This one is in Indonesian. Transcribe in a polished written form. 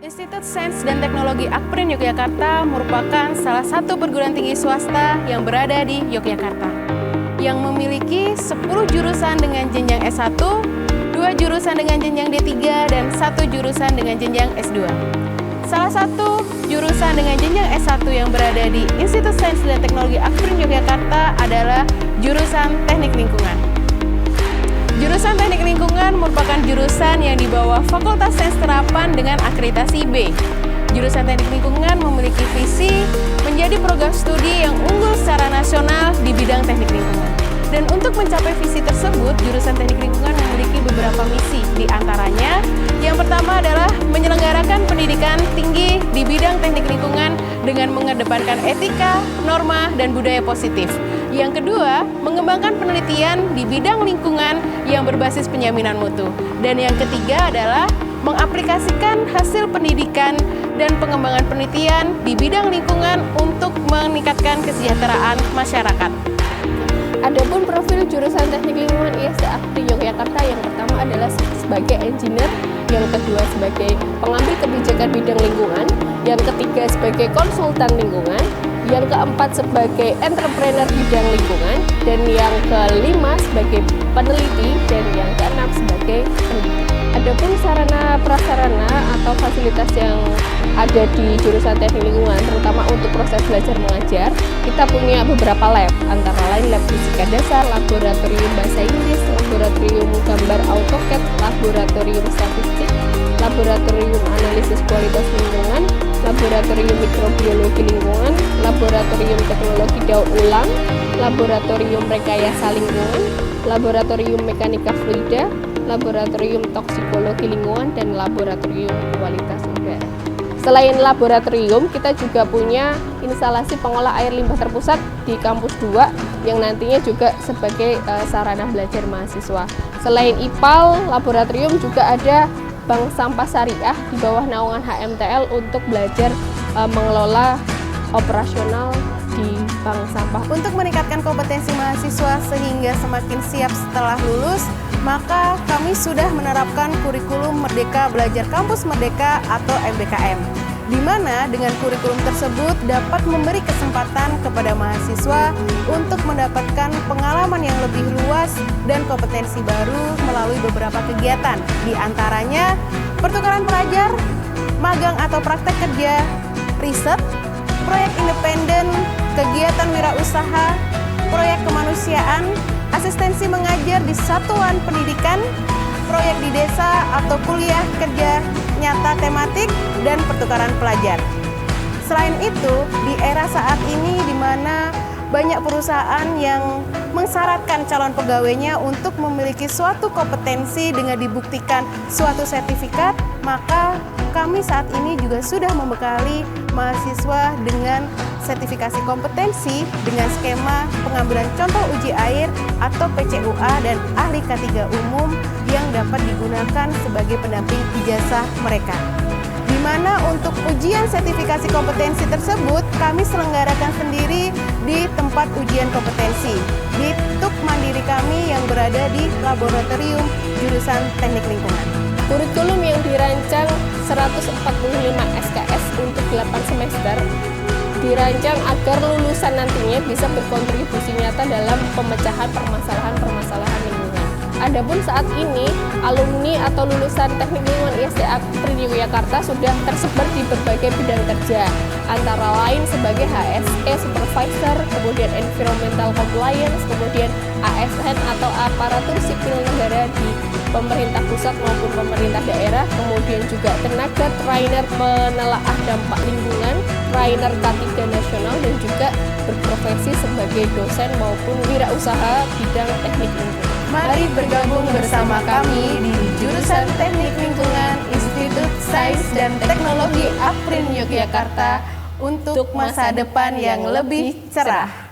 Institut Sains dan Teknologi Akprin Yogyakarta merupakan salah satu perguruan tinggi swasta yang berada di Yogyakarta, yang memiliki 10 jurusan dengan jenjang S1, 2 jurusan dengan jenjang D3, dan 1 jurusan dengan jenjang S2. Salah satu jurusan dengan jenjang S1 yang berada di Institut Sains dan Teknologi Akprin Yogyakarta adalah jurusan Teknik Lingkungan. Jurusan Teknik Lingkungan merupakan jurusan yang di bawah Fakultas Sains Terapan dengan akreditasi B. Jurusan Teknik Lingkungan memiliki visi menjadi program studi yang unggul secara nasional di bidang teknik lingkungan. Dan untuk mencapai visi tersebut, jurusan Teknik Lingkungan memiliki beberapa misi. Di antaranya, yang pertama adalah menyelenggarakan pendidikan tinggi di bidang teknik lingkungan dengan mengedepankan etika, norma, dan budaya positif. Yang kedua, mengembangkan penelitian di bidang lingkungan yang berbasis penjaminan mutu. Dan yang ketiga adalah mengaplikasikan hasil pendidikan dan pengembangan penelitian di bidang lingkungan untuk meningkatkan kesejahteraan masyarakat. Adapun profil jurusan Teknik Lingkungan ISD Akprin Yogyakarta, yang pertama adalah sebagai engineer, yang kedua sebagai pengambil kebijakan bidang lingkungan, yang ketiga sebagai konsultan lingkungan, yang keempat sebagai entrepreneur bidang lingkungan, dan yang kelima sebagai peneliti, dan yang keenam sebagai peneliti. Adapun sarana prasarana atau fasilitas yang ada di jurusan Teknik Lingkungan, terutama untuk proses belajar mengajar, kita punya beberapa lab, antara lain lab fisika dasar, laboratorium bahasa Inggris, laboratorium gambar AutoCAD, laboratorium statistik, laboratorium analisis kualitas lingkungan, laboratorium mikrobiologi lingkungan, laboratorium teknologi daur ulang, laboratorium rekayasa lingkungan, laboratorium mekanika fluida, laboratorium toksikologi lingkungan, dan laboratorium kualitas udara. Selain laboratorium, kita juga punya instalasi pengolah air limbah terpusat di kampus 2 yang nantinya juga sebagai sarana belajar mahasiswa. Selain IPAL, laboratorium juga ada Bank Sampah Syariah di bawah naungan HMTL untuk belajar mengelola operasional di bank sampah. Untuk meningkatkan kompetensi mahasiswa sehingga semakin siap setelah lulus, maka kami sudah menerapkan kurikulum Merdeka Belajar Kampus Merdeka atau MBKM, di mana dengan kurikulum tersebut dapat memberi kesempatan kepada mahasiswa untuk mendapatkan pengalaman yang lebih luas dan kompetensi baru melalui beberapa kegiatan, di antaranya pertukaran pelajar, magang atau praktek kerja, riset, proyek independen, kegiatan wirausaha, proyek kemanusiaan, asistensi mengajar di satuan pendidikan, proyek di desa atau kuliah kerja nyata tematik, dan pertukaran pelajar. Selain itu, di era saat ini di mana banyak perusahaan yang mensyaratkan calon pegawainya untuk memiliki suatu kompetensi dengan dibuktikan suatu sertifikat, maka kami saat ini juga sudah membekali mahasiswa dengan sertifikasi kompetensi dengan skema pengambilan contoh uji air atau PCUA dan ahli K3 umum yang dapat digunakan sebagai pendamping ijazah mereka. Di mana untuk ujian sertifikasi kompetensi tersebut kami selenggarakan sendiri di tempat ujian kompetensi di TUK Mandiri kami yang berada di laboratorium jurusan Teknik Lingkungan. Kurikulum yang dirancang 145 SKS untuk 8 semester dirancang agar lulusan nantinya bisa berkontribusi nyata dalam pemecahan permasalahan-permasalahan lingkungan. Adapun saat ini, alumni atau lulusan Teknik Lingkungan ISD Akprin Yogyakarta sudah tersebar di berbagai bidang kerja, antara lain sebagai HSE Supervisor, kemudian Environmental Compliance, kemudian ASN atau Aparatur Sipil Negara di pemerintah pusat maupun pemerintah daerah, kemudian juga tenaga trainer penelaah dampak lingkungan, trainer K3 nasional, dan juga berprofesi sebagai dosen maupun wirausaha bidang teknik lingkungan. Mari bergabung bersama kami di jurusan Teknik Lingkungan Institut Sains dan Teknologi Akprin Yogyakarta untuk masa depan yang lebih cerah.